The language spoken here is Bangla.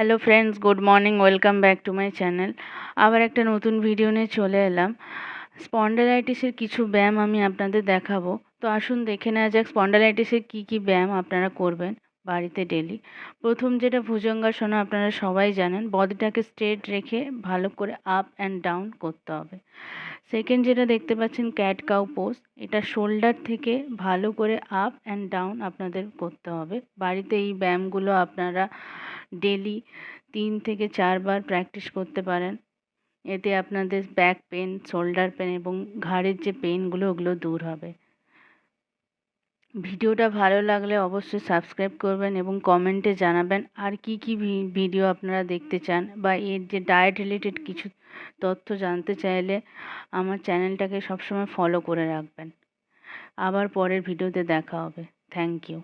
Hello friends, good morning, welcome back to my channel. আবার একটা নতুন ভিডিও নিয়ে চলে এলাম। স্পন্ডালাইটিসের কিছু ব্যায়াম আমি আপনাদের দেখাবো। তো আসুন দেখে নেওয়া যাক স্পন্ডালাইটিসের কী কী ব্যায়াম আপনারা করবেন বাড়িতে ডেলি। প্রথম যেটা ভুজঙ্গাসন, আপনারা সবাই জানেন, বডিটাকে স্ট্রেট রেখে ভালো করে আপ অ্যান্ড ডাউন করতে হবে। সেকেন্ড যেটা দেখতে পাচ্ছেন ক্যাট কাউ পোজ, এটা শোল্ডার থেকে ভালো করে আপ অ্যান্ড ডাউন আপনাদের করতে হবে। বাড়িতে এই ব্যায়ামগুলো আপনারা ডেলি 3 থেকে 4 বার প্র্যাকটিস করতে পারেন। এতে আপনাদের ব্যাক পেন, শোল্ডার পেন এবং ঘাড়ের যে পেনগুলো ওগুলো দূর হবে। ভিডিওটা ভালো লাগলে অবশ্যই সাবস্ক্রাইব করবেন এবং কমেন্টে জানাবেন আর কি কি ভিডিও আপনারা দেখতে চান, বা এর যে ডায়েট রিলেটেড কিছু তথ্য জানতে চাইলে আমার চ্যানেলটাকে সবসময় ফলো করে রাখবেন। আবার পরের ভিডিওতে দেখা হবে। Thank you.